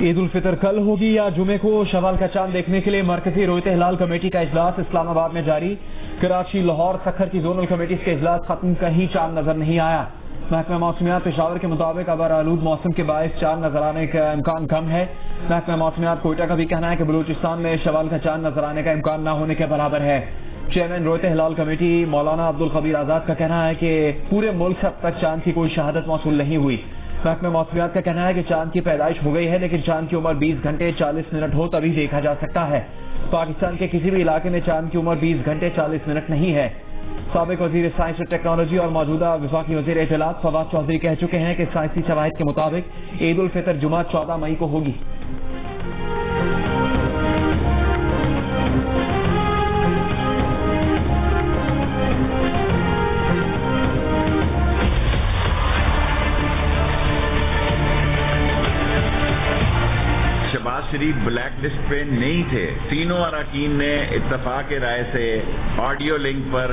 عید الفطر کل ہوگی یا جمعے کو شوال کا چاند دیکھنے کے لیے مرکزی رویت ہلال کمیٹی کا اجلاس اسلام آباد میں جاری۔ کراچی، لاہور، سکھر کی زونل کمیٹیز کے اجلاس ختم، کہیں چاند نظر نہیں آیا۔ محکمہ موسمیات پشاور کے مطابق ابر آلود موسم کے باعث چاند نظر آنے کا امکان کم ہے۔ محکمہ موسمیات کوئٹہ کا بھی کہنا ہے کہ بلوچستان میں شوال کا چاند نظر آنے کا امکان نہ ہونے کے برابر ہے۔ چیئرمین رویت ہلال کمیٹی مولانا عبدالخبیر آزاد کا کہنا ہے کہ پورے ملک سے اب تک چاند کی کوئی شہادت موصول نہیں ہوئی۔ محکمہ موسمیات کا کہنا ہے کہ چاند کی پیدائش ہو گئی ہے، لیکن چاند کی عمر 20 گھنٹے 40 منٹ ہو تبھی دیکھا جا سکتا ہے۔ پاکستان کے کسی بھی علاقے میں چاند کی عمر 20 گھنٹے 40 منٹ نہیں ہے۔ سابق وزیر سائنس اور ٹیکنالوجی اور موجودہ وفاقی وزیر اطلاعات فواد چودھری کہہ چکے ہیں کہ سائنسی شواہد کے مطابق عید الفطر جمعہ 14 مئی کو ہوگی۔ شہباز شریف بلیک لسٹ پہ نہیں تھے۔ تینوں اراکین نے اتفاق رائے سے آڈیو لنک پر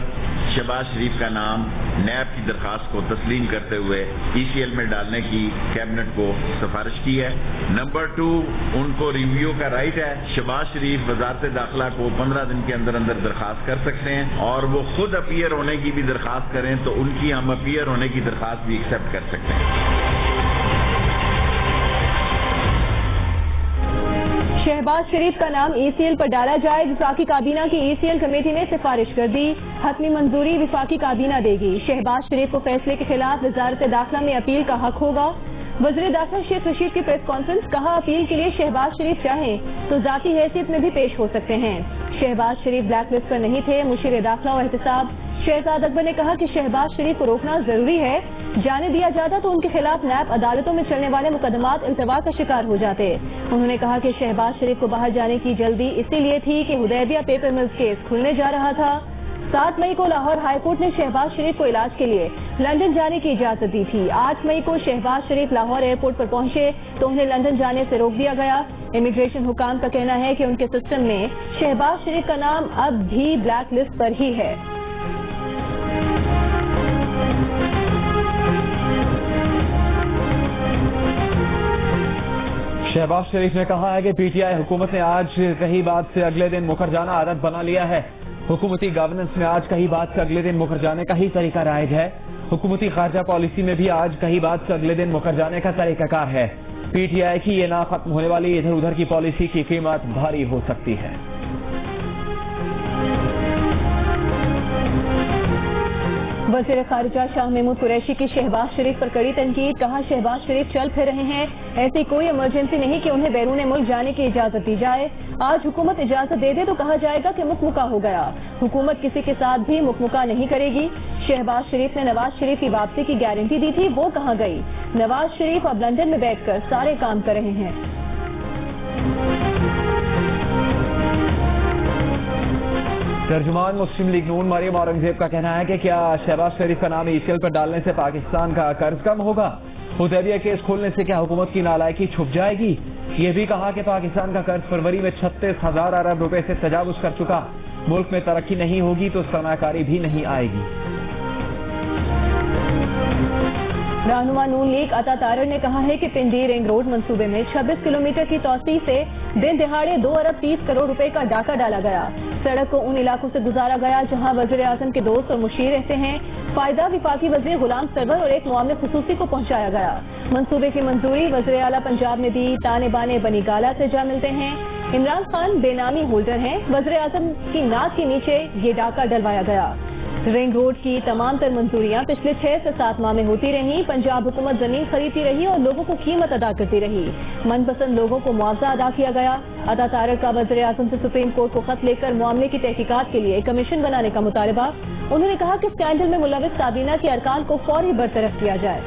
شہباز شریف کا نام نیب کی درخواست کو تسلیم کرتے ہوئے ای سی ایل میں ڈالنے کی کیبنٹ کو سفارش کی ہے۔ نمبر 2، ان کو ریویو کا رائٹ ہے۔ شہباز شریف وزارت داخلہ کو 15 دن کے اندر اندر درخواست کر سکتے ہیں، اور وہ خود اپیئر ہونے کی بھی درخواست کریں تو ان کی ہم اپیئر ہونے کی درخواست بھی ایکسیپٹ کر سکتے ہیں۔ شہباز شریف کا نام ای سی ایل پر ڈالا جائے، وفاقی کابینہ کی ای سی ایل کمیٹی نے سفارش کر دی، حتمی منظوری وفاقی کابینہ دے گی۔ شہباز شریف کو فیصلے کے خلاف وزارت داخلہ میں اپیل کا حق ہوگا۔ وزیر داخلہ شیخ رشید کی پریس کانفرنس، کہا اپیل کے لیے شہباز شریف چاہیں تو ذاتی حیثیت میں بھی پیش ہو سکتے ہیں۔ شہباز شریف بلیک لسٹ پر نہیں تھے۔ مشیر داخلہ و احتساب شہزاد اکبر نے کہا کہ شہباز شریف کو روکنا ضروری ہے، جانے دیا جاتا تو ان کے خلاف نیب عدالتوں میں چلنے والے مقدمات التوا کا شکار ہو جاتے۔ انہوں نے کہا کہ شہباز شریف کو باہر جانے کی جلدی اسی لیے تھی کہ حدیبیہ پیپر ملز کیس کھلنے جا رہا تھا۔ 7 مئی کو لاہور ہائی کورٹ نے شہباز شریف کو علاج کے لیے لندن جانے کی اجازت دی تھی۔ 8 مئی کو شہباز شریف لاہور ایئرپورٹ پر پہنچے تو انہیں لندن جانے سے روک دیا گیا۔ امیگریشن حکام کا کہنا ہے کہ ان کے سسٹم میں شہباز شریف کا نام اب بھی بلیک لسٹ پر ہی ہے۔ شہباز شریف نے کہا ہے کہ پی ٹی آئی حکومت نے آج کہی بات سے اگلے دن مکر جانا عادت بنا لیا ہے۔ حکومتی گورننس میں آج کہی بات سے اگلے دن مکر جانے کا ہی طریقہ رائج ہے۔ حکومتی خارجہ پالیسی میں بھی آج کہی بات سے اگلے دن مکر جانے کا طریقہ کار ہے۔ پی ٹی آئی کی یہ نہ ختم ہونے والی ادھر ادھر کی پالیسی کی قیمت بھاری ہو سکتی ہے۔ وزیر خارجہ شاہ محمود قریشی کی شہباز شریف پر کڑی تنقید، کہا شہباز شریف چل پھر رہے ہیں، ایسی کوئی ایمرجنسی نہیں کہ انہیں بیرون ملک جانے کی اجازت دی جائے۔ آج حکومت اجازت دے دے تو کہا جائے گا کہ مکمکا ہو گیا۔ حکومت کسی کے ساتھ بھی مکمکا نہیں کرے گی۔ شہباز شریف نے نواز شریف کی واپسی کی گارنٹی دی تھی، وہ کہاں گئی؟ نواز شریف اب لندن میں بیٹھ کر سارے کام کر رہے ہیں۔ ترجمان مسلم لیگ نون مریم اورنگزیب کا کہنا ہے کہ کیا شہباز شریف کا نام ای سی ایل پر ڈالنے سے پاکستان کا قرض کم ہوگا؟ حدیبیہ کیس کھولنے سے کیا حکومت کی نالائکی چھپ جائے گی؟ یہ بھی کہا کہ پاکستان کا قرض فروری میں 36,000 ارب روپے سے تجاوز کر چکا۔ ملک میں ترقی نہیں ہوگی تو سرمایہ کاری بھی نہیں آئے گی۔ رہنما نون لیگ عطا طارر نے کہا ہے کہ پنڈی رنگ روڈ منصوبے میں 26 کلومیٹر کی توسیع سے دن دہاڑے 2 ارب 30 کروڑ روپے کا ڈاکہ ڈالا گیا۔ سڑک کو ان علاقوں سے گزارا گیا جہاں وزیر اعظم کے دوست اور مشیر رہتے ہیں۔ فائدہ وفاقی وزیر غلام سرور اور ایک معاملے خصوصی کو پہنچایا گیا۔ منصوبے کی منظوری وزیر اعلیٰ پنجاب نے دی۔ تانے بانے بنی گالا سے جا ملتے ہیں۔ عمران خان بے نامی ہولڈر ہیں۔ وزیر اعظم کی ناک کے نیچے یہ ڈاکہ ڈلوایا گیا۔ رنگ روڈ کی تمام تر منظوریاں پچھلے 6 سے 7 ماہ میں ہوتی رہیں۔ پنجاب حکومت زمین خریدتی رہی اور لوگوں کو قیمت ادا کرتی رہی۔ من پسند لوگوں کو معاوضہ ادا کیا گیا۔ عطا طارر کا وزیر اعظم سے سپریم کورٹ کو خط لے کر معاملے کی تحقیقات کے لیے کمیشن بنانے کا مطالبہ۔ انہوں نے کہا کہ اسکینڈل میں ملوث کابینہ کے ارکان کو فوری برطرف کیا جائے۔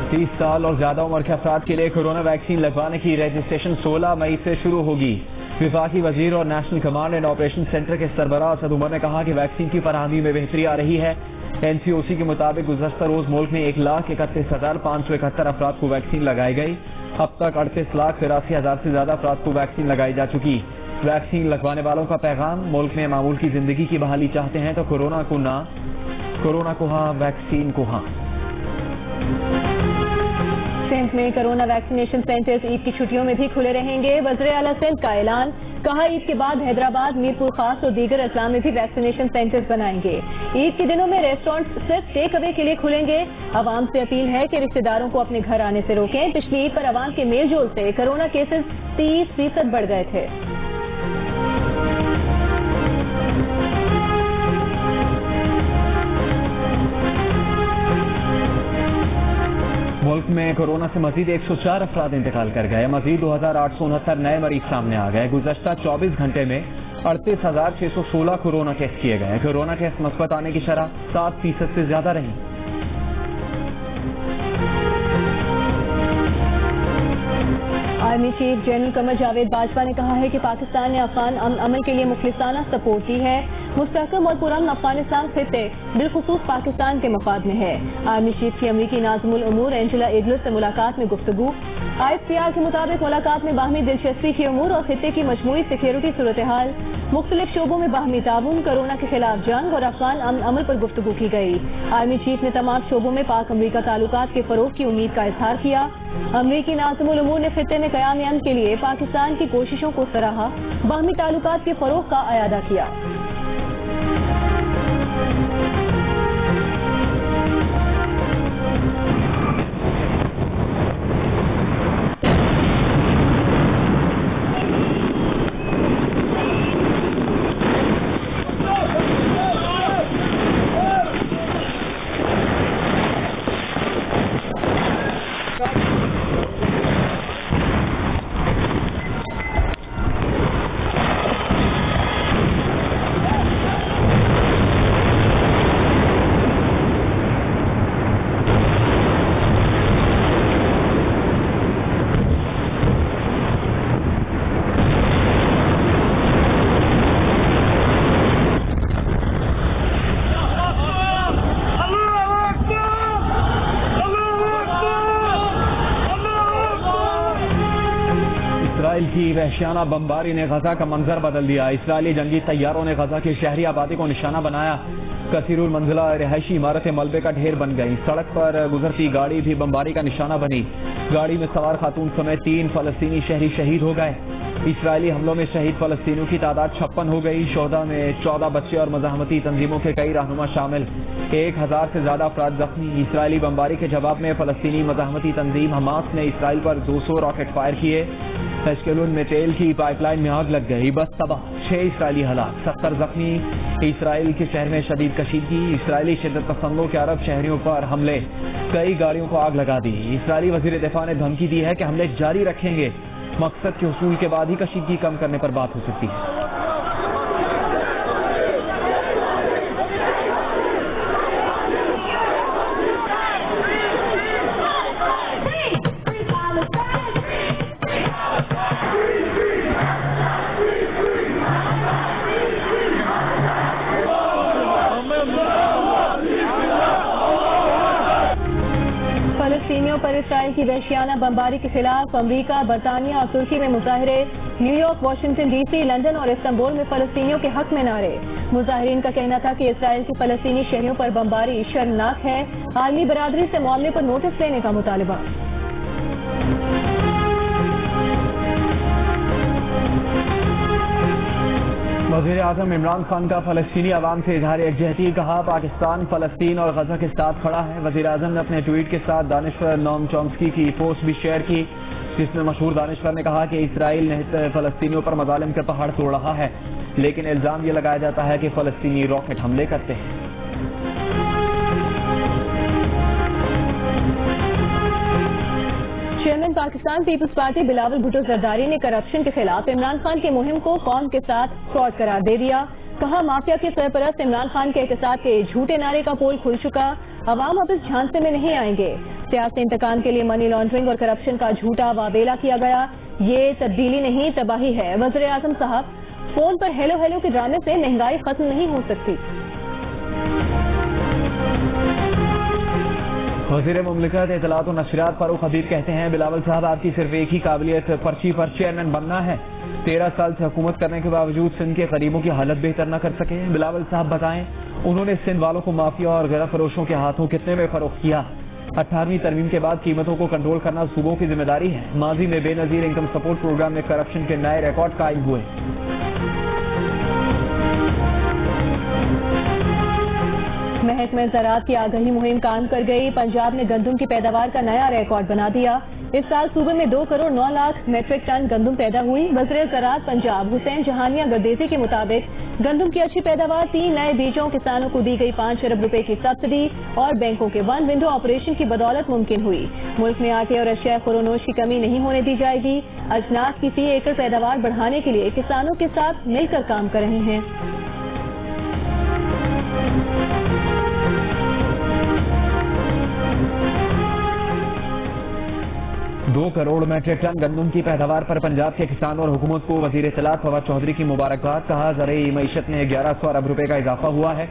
30 سال اور زیادہ عمر کے افراد کے لیے کورونا ویکسین لگوانے کی رجسٹریشن 16 مئی سے شروع ہوگی۔ وفاقی وزیر اور national command and operation centre کے سربراہ اسد عمر نے کہا کہ ویکسین کی فراہمی میں بہتری آ رہی ہے۔ این سی او سی کے مطابق گزشتہ روز ملک میں 1,31,571 افراد کو ویکسین لگائی گئی۔ اب تک 38,83,000 سے زیادہ افراد کو ویکسین لگائی جا چکی۔ ویکسین لگوانے والوں کا پیغام، ملک میں معمول کی زندگی کی بحالی چاہتے ہیں تو کورونا کو نہ کورونا کو ہاں، ویکسین کو ہاں۔ سندھ میں کورونا ویکسینیشن سینٹرز عید کی چھٹیوں میں بھی کھلے رہیں گے۔ وزیر اعلیٰ سندھ کا اعلان، کہا عید کے بعد حیدرآباد، میرپور خاص اور دیگر اضلاع میں بھی ویکسینیشن سینٹرز بنائیں گے۔ عید کے دنوں میں ریسٹورینٹ صرف ٹیک اوے کے لیے کھلیں گے۔ عوام سے اپیل ہے کہ رشتہ داروں کو اپنے گھر آنے سے روکیں۔ پچھلی عید پر عوام کے میل جول سے کورونا کیسز 30% بڑھ گئے تھے۔ ملک میں کورونا سے مزید 104 افراد انتقال کر گئے۔ مزید 2869 نئے مریض سامنے آ گئے۔ گزشتہ 24 گھنٹے میں 38,616 کورونا ٹیسٹ کیے گئے۔ کورونا ٹیسٹ مثبت آنے کی شرح 7% سے زیادہ رہی۔ Army chief general Qamar Javed Bajwa نے کہا ہے کہ پاکستان نے افغان امن کے لیے مخلصانہ سپورٹ دی ہے۔ مستحکم اور پرامن افغانستان خطے بالخصوص پاکستان کے مفاد میں ہے۔ آرمی چیف کی امریکی ناظم الامور اینجلا ایڈلس سے ملاقات میں گفتگو۔ ICR کے مطابق ملاقات میں باہمی دلچسپی کے امور اور خطے کی مجموعی سیکیورٹی صورتحال، مختلف شعبوں میں باہمی تعاون، کورونا کے خلاف جنگ اور افغان امن عمل پر گفتگو کی گئی۔ آرمی چیف نے تمام شعبوں میں پاک امریکہ تعلقات کے فروغ کی امید کا اظہار کیا۔ امریکی ناظم الامور نے خطے میں قیام امن کے لیے پاکستان کی کوششوں کو سراہا، باہمی تعلقات کے فروغ کا اعادہ کیا۔ اسرائیل کی وحشیانہ بمباری نے غزہ کا منظر بدل دیا۔ اسرائیلی جنگی طیاروں نے غزہ کی شہری آبادی کو نشانہ بنایا۔ کثیر المنزلہ رہائشی عمارتیں ملبے کا ڈھیر بن گئیں۔ سڑک پر گزرتی گاڑی بھی بمباری کا نشانہ بنی۔ گاڑی میں سوار خاتون سمیت 3 فلسطینی شہری شہید ہو گئے۔ اسرائیلی حملوں میں شہید فلسطینیوں کی تعداد 56 ہو گئی۔ شہداء میں 14 بچے اور مزاحمتی تنظیموں کے کئی رہنما شامل۔ 1000 سے زیادہ افراد زخمی۔ اسرائیلی بمباری کے جواب میں فلسطینی مزاحمتی تنظیم حماس نے اسرائیل پر 200 راکٹ فائر کیے۔ اشکلون میں تیل کی پائپ لائن میں آگ لگ گئی، بس تباہ، 6 اسرائیلی ہلاک، 70 زخمی۔ اسرائیل کے شہر میں شدید کشیدگی۔ اسرائیلی شدت پسندوں کے عرب شہریوں پر حملے، کئی گاڑیوں کو آگ لگا دی۔ اسرائیلی وزیر دفاع نے دھمکی دی ہے کہ حملے جاری رکھیں گے، مقصد کے حصول کے بعد ہی کشیدگی کم کرنے پر بات ہو سکتی ہے۔ فلسطینیوں پر اسرائیل کی وحشیانہ بمباری کے خلاف امریکہ، برطانیہ اور ترکی میں مظاہرے۔ New York, Washington D C, London اور استنبول میں فلسطینیوں کے حق میں نعرے۔ مظاہرین کا کہنا تھا کہ اسرائیل کی فلسطینی شہریوں پر بمباری شرمناک ہے۔ عالمی برادری سے معاملے پر نوٹس لینے کا مطالبہ۔ وزیر اعظم عمران خان کا فلسطینی عوام سے اظہار یکجہتی، کہا پاکستان فلسطین اور غزہ کے ساتھ کھڑا ہے۔ وزیر اعظم نے اپنے ٹویٹ کے ساتھ دانشور نوم چومسکی کی پوسٹ بھی شیئر کی، جس میں مشہور دانشور نے کہا کہ اسرائیل نے فلسطینیوں پر مظالم کے پہاڑ توڑ رہا ہے، لیکن الزام یہ لگایا جاتا ہے کہ فلسطینی راکٹ حملے کرتے ہیں۔ چیئرمین پاکستان پیپلز پارٹی بلاول بھٹو زرداری نے کرپشن کے خلاف عمران خان کی مہم کو قوم کے ساتھ فراڈ قرار دے دیا۔ کہا مافیا کے سرپرست عمران خان کے احتساب کے جھوٹے نعرے کا پول کھل چکا، عوام اب اس جھانسے میں نہیں آئیں گے۔ سیاسی انتقام کے لیے منی لانڈرنگ اور کرپشن کا جھوٹا واویلا کیا گیا، یہ تبدیلی نہیں تباہی ہے۔ وزیر اعظم صاحب، فون پر ہیلو ہیلو کے ڈرامے سے مہنگائی ختم نہیں ہو سکتی۔ وزیر مملکت اطلاعات و نشریات فاروق حبیب کہتے ہیں بلاول صاحب آپ کی صرف ایک ہی قابلیت پرچی پر چیئرمین بننا ہے۔ 13 سال سے حکومت کرنے کے باوجود سندھ کے غریبوں کی حالت بہتر نہ کر سکے۔ بلاول صاحب بتائیں انہوں نے سندھ والوں کو مافیا اور غیر فروشوں کے ہاتھوں کتنے میں فروخت کیا؟ 18ویں ترمیم کے بعد قیمتوں کو کنٹرول کرنا صوبوں کی ذمہ داری ہے۔ ماضی میں بے نظیر انکم سپورٹ پروگرام میں کرپشن کے نئے ریکارڈ قائم ہوئے۔ محکمہ زراعت کی آگہی مہم کام کر گئی۔ پنجاب نے گندم کی پیداوار کا نیا ریکارڈ بنا دیا۔ اس سال صوبے میں 2 کروڑ 9 لاکھ میٹرک ٹن گندم پیدا ہوئی۔ وزیر زراعت پنجاب حسین جہانیہ گردیزی کے مطابق گندم کی اچھی پیداوار، 3 نئے بیجوں، کسانوں کو دی گئی 5 ارب روپے کی سبسڈی اور بینکوں کے 1 ونڈو آپریشن کی بدولت ممکن ہوئی۔ ملک میں آٹے اور اشیاء خورونوش کی کمی نہیں ہونے دی جائے گی۔ اجناس کی فی ایکڑ پیداوار بڑھانے کے لیے کسانوں کے ساتھ مل کر کام کر رہے ہیں۔ 2 کروڑ میٹرک ٹن گندم کی پیداوار پر پنجاب کے کسانوں اور حکومت کو وزیر اطلاعات فواد چودھری کی مبارکباد۔ کہا زرعی معیشت میں 1100 ارب روپے کا اضافہ ہوا ہے۔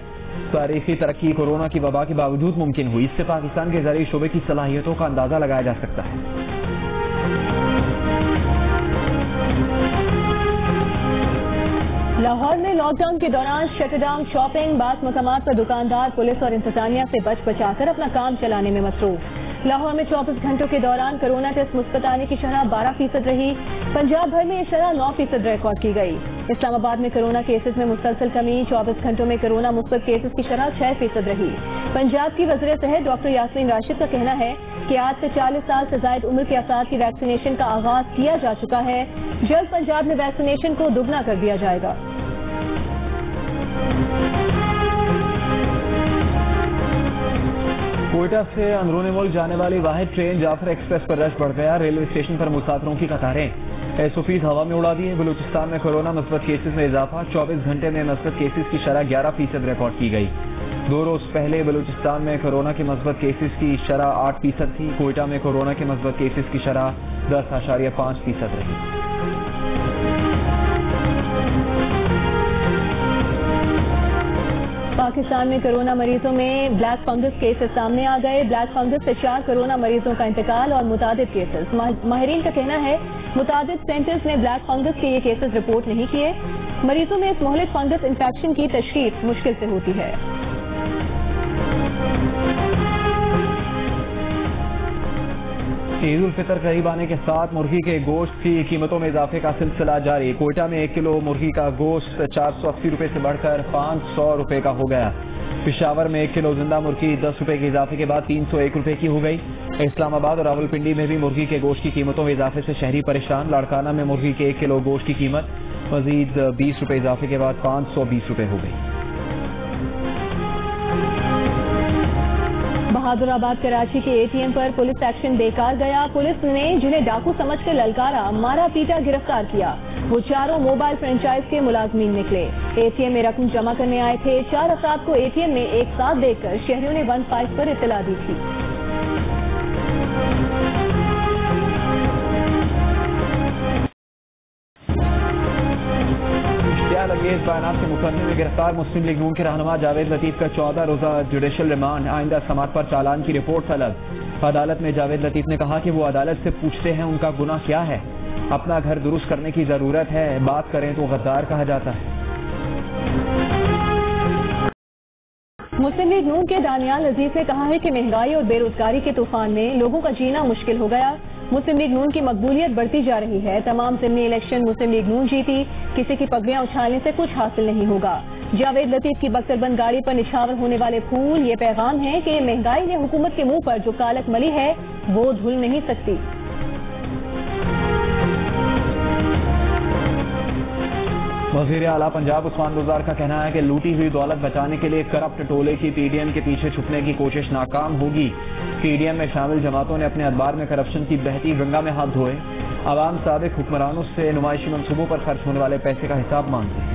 تاریخی ترقی کورونا کی وبا کے باوجود ممکن ہوئی۔ اس سے پاکستان کے زرعی شعبے کی صلاحیتوں کا اندازہ لگایا جا سکتا ہے۔ لاہور میں لاک ڈاؤن کے دوران شٹ ڈاؤن شاپنگ، بعض مقامات پر دکاندار پولیس اور انتظامیہ سے بچا کر اپنا کام چلانے میں مصروف۔ لاہور میں 24 گھنٹوں کے دوران کرونا ٹیسٹ مثبت آنے کی شرح 12% رہی۔ پنجاب بھر میں یہ شرح 9% ریکارڈ کی گئی۔ اسلام آباد میں کرونا کیسز میں مسلسل کمی، 24 گھنٹوں میں کرونا مثبت کیسز کی شرح 6% رہی۔ پنجاب کی وزیر صحت ڈاکٹر یاسمین راشد کا کہنا ہے کہ آج سے 40 سال سے زائد عمر کے افراد کی ویکسینیشن کا آغاز کیا جا چکا ہے۔ جلد پنجاب میں ویکسینیشن کو دگنا کر دیا جائے گا۔ کوئٹہ سے اندرون ملک جانے والی واحد ٹرین جعفر ایکسپریس پر رش بڑھ گیا۔ ریلوے اسٹیشن پر مسافروں کی قطاریں، ایس او پیز ہوا میں اڑا دیے۔ بلوچستان میں کورونا مثبت کیسز میں اضافہ، 24 گھنٹے میں مثبت کیسز کی شرح 11% ریکارڈ کی گئی۔ 2 روز پہلے بلوچستان میں کورونا کے مثبت کیسز کی شرح 8% تھی۔ کوئٹہ میں کورونا کے مثبت کیسز کی شرح 10.5% رہی۔ پاکستان میں کرونا مریضوں میں بلیک فنگس کیسز سامنے آ گئے۔ بلیک فنگس سے 4 کرونا مریضوں کا انتقال اور متعدد کیسز۔ ماہرین کا کہنا ہے متعدد سینٹرز نے بلیک فنگس کے یہ کیسز رپورٹ نہیں کیے۔ مریضوں میں اس مہلک فنگس انفیکشن کی تشخیص مشکل سے ہوتی ہے۔ عید الفطر قریب آنے کے ساتھ مرغی کے گوشت کی قیمتوں میں اضافے کا سلسلہ جاری۔ کوئٹہ میں 1 کلو مرغی کا گوشت 480 روپے سے بڑھ کر 500 روپے کا ہو گیا۔ پشاور میں 1 کلو زندہ مرغی 10 روپے کے اضافے کے بعد 301 روپے کی ہو گئی۔ اسلام آباد اور راولپنڈی میں بھی مرغی کے گوشت کی قیمتوں میں اضافے سے شہری پریشان۔ لاڑکانہ میں مرغی کے 1 کلو گوشت کی قیمت مزید 20 روپے اضافے کے بعد 520 روپے ہو گئی۔ بہادر آباد کراچی کے ATM پر پولیس ایکشن بیکار گیا۔ پولیس نے جنہیں ڈاکو سمجھ کر للکارا، مارا پیٹا گرفتار کیا۔ وہ چاروں موبائل فرنچائز کے ملازمین نکلے۔ ATM میں رقم جمع کرنے آئے تھے۔ 4 افراد کو ATM میں ایک ساتھ دیکھ کر شہریوں نے 15 پر اطلاع دی تھی۔ انگیز بیانات کے مقدمے میں گرفتار مسلم لیگ نون کے رہنما جاوید لطیف کا 14 روزہ جوڈیشل ریمانڈ، آئندہ سماعت پر چالان کی رپورٹ طلب۔ عدالت میں جاوید لطیف نے کہا کہ وہ عدالت سے پوچھتے ہیں ان کا گناہ کیا ہے، اپنا گھر درست کرنے کی ضرورت ہے، بات کریں تو غدار کہا جاتا ہے۔ مسلم لیگ نون کے دانیال عزیز نے کہا ہے کہ مہنگائی اور بے روزگاری کے طوفان میں لوگوں کا جینا مشکل ہو گیا۔ مسلم لیگ نون کی مقبولیت بڑھتی جا رہی ہے۔ تمام ضمنی الیکشن مسلم لیگ نون جیتی، کسی کی پگڑیاں اچھالنے سے کچھ حاصل نہیں ہوگا۔ جاوید لطیف کی بختر بند گاڑی پر نچھاور ہونے والے پھول یہ پیغام ہے کہ مہنگائی نے حکومت کے منہ پر جو کالک ملی ہے وہ دھل نہیں سکتی۔ وزیر اعلیٰ پنجاب عثمان گزار کا کہنا ہے کہ لوٹی ہوئی دولت بچانے کے لیے کرپٹ ٹولے کی PDM کے پیچھے چھپنے کی کوشش ناکام ہوگی۔ PDM میں شامل جماعتوں نے اپنے ادبار میں کرپشن کی بہتی گنگا میں ہاتھ دھوئے۔ عوام سابق حکمرانوں سے نمائشی منصوبوں پر خرچ ہونے والے پیسے کا حساب مانگتے ہیں۔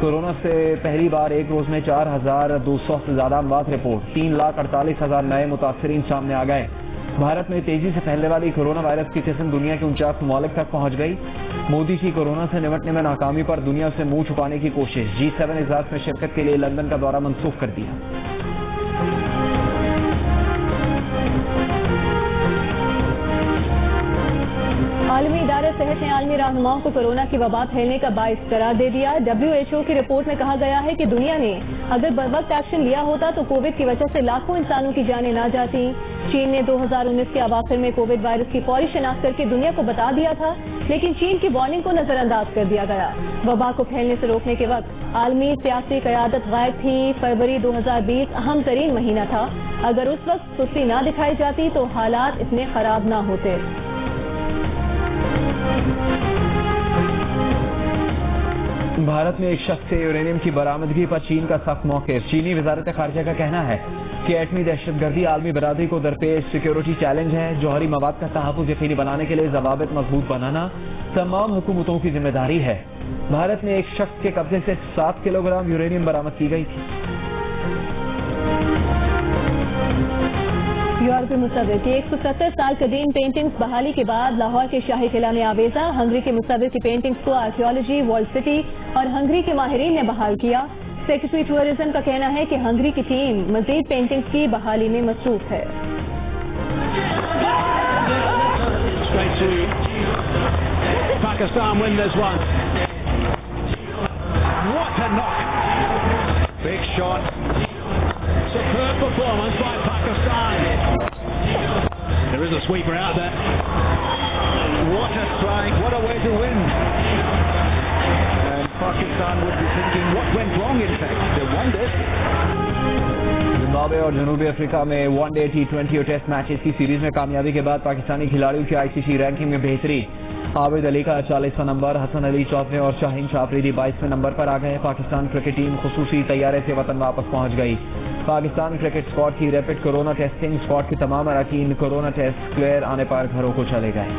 کورونا سے پہلی بار ایک روز میں 4,200 سے زیادہ اموات رپورٹ، 3,48,000 نئے متاثرین سامنے آ گئے۔ بھارت میں تیزی سے پھیلنے والی کورونا وائرس کی قسم دنیا کے 49 ممالک تک پہنچ گئی۔ مودی کی کورونا سے نمٹنے میں ناکامی پر دنیا سے منہ چھپانے کی کوشش، G7 اجلاس میں شرکت کے لیے لندن کا دورہ منسوخ کر دیا۔ عالمی ادارہ صحت نے عالمی رہنماؤں کو کورونا کی وبا پھیلنے کا باعث قرار دے دیا۔ WHO کی رپورٹ میں کہا گیا ہے کہ دنیا نے اگر بروقت ایکشن لیا ہوتا تو کووڈ کی وجہ سے لاکھوں انسانوں کی جانیں نہ جاتی۔ چین نے 2019 کے اواخر میں کووڈ وائرس کی فوری شناخت کر کے دنیا کو بتا دیا تھا، لیکن چین کی وارننگ کو نظر انداز کر دیا گیا۔ وبا کو پھیلنے سے روکنے کے وقت عالمی سیاسی قیادت غائب تھی۔ فروری 2020 اہم ترین مہینہ تھا۔ اگر اس وقت سستی نہ دکھائی جاتی تو حالات اتنے خراب نہ ہوتے۔ بھارت میں ایک شخص سے یورینیم کی برآمدگی پر چین کا سخت موقف۔ چینی وزارت خارجہ کا کہنا ہے کہ ایٹمی دہشت گردی عالمی برادری کو درپیش سیکیورٹی چیلنج ہے۔ جوہری مواد کا تحفظ یقینی بنانے کے لیے ضوابط مضبوط بنانا تمام حکومتوں کی ذمہ داری ہے۔ بھارت میں ایک شخص کے قبضے سے 7 کلو گرام یورینیم برآمد کی گئی تھی۔ یورپی مصور کی 170 سال قدیم پینٹنگز بحالی کے بعد لاہور کے شاہی قلعہ میں آویزاں۔ ہنگری کے مصور کی پینٹنگز کو آرکیالوجی، ورلڈ سٹی اور ہنگری کے ماہرین نے بحال کیا۔ سیکرٹری ٹورزم کا کہنا ہے کہ ہنگری کی ٹیم مزید پینٹنگز کی بحالی میں مصروف ہے۔ Pakistan win this one. What a knock. Big shot. Superb performance by Pakistan. There is a sweeper out there. What a strike. What a way to win. And Pakistan would be thinking what went wrong in fact. They won this. Zimbabwe اور جنوبی افریقہ میں one day T20 اور test matches کی series میں کامیابی کے بعد پاکستانی کھلاڑیوں کی ICC رینکنگ میں بہتری۔ عابد علی کا 40واں نمبر، حسن علی 34ویں اور شاہین شاپریدی 22ویں نمبر پر آ گئے۔ پاکستان کرکٹ ٹیم خصوصی طیارے سے وطن واپس پہنچ گئی۔ پاکستان کرکٹ اسکواڈ کی ریپڈ کورونا ٹیسٹنگ، اسکواڈ کے تمام اراکین کورونا ٹیسٹ کلیئر آنے پر گھروں کو چلے گئے۔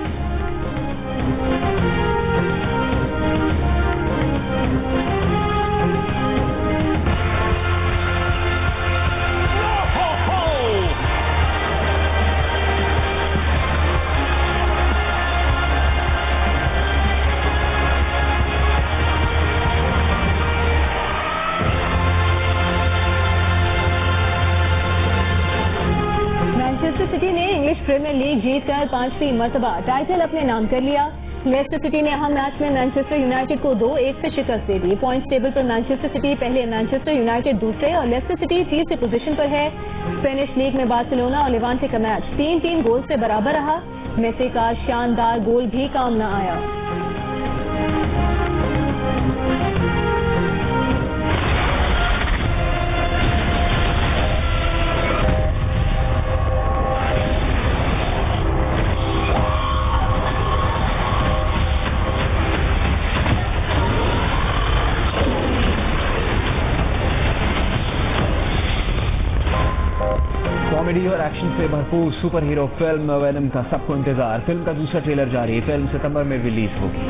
سٹی نے انگلش پریمیئر لیگ جیت کر 5ویں مرتبہ ٹائٹل اپنے نام کر لیا۔ لیسٹر سٹی نے اہم میچ میں مانچسٹر یونائیٹڈ کو 2-1 سے شکست دے دی۔ پوائنٹس ٹیبل پر مانچسٹر سٹی پہلے، مانچسٹر یونائیٹڈ دوسرے اور لیسٹر سٹی تیسری پوزیشن پر ہے۔ اسپینش لیگ میں بارسلونا اور لیوانٹے کا میچ 3-3 گول سے برابر رہا۔ میسی کا شاندار گول بھی کام نہ آیا۔ کامیڈی اور ایکشن سے بھرپور سپر ہیرو فلم وینم کا سب کو انتظار۔ فلم کا دوسرا ٹریلر جاری، فلم ستمبر میں ریلیز ہوگی۔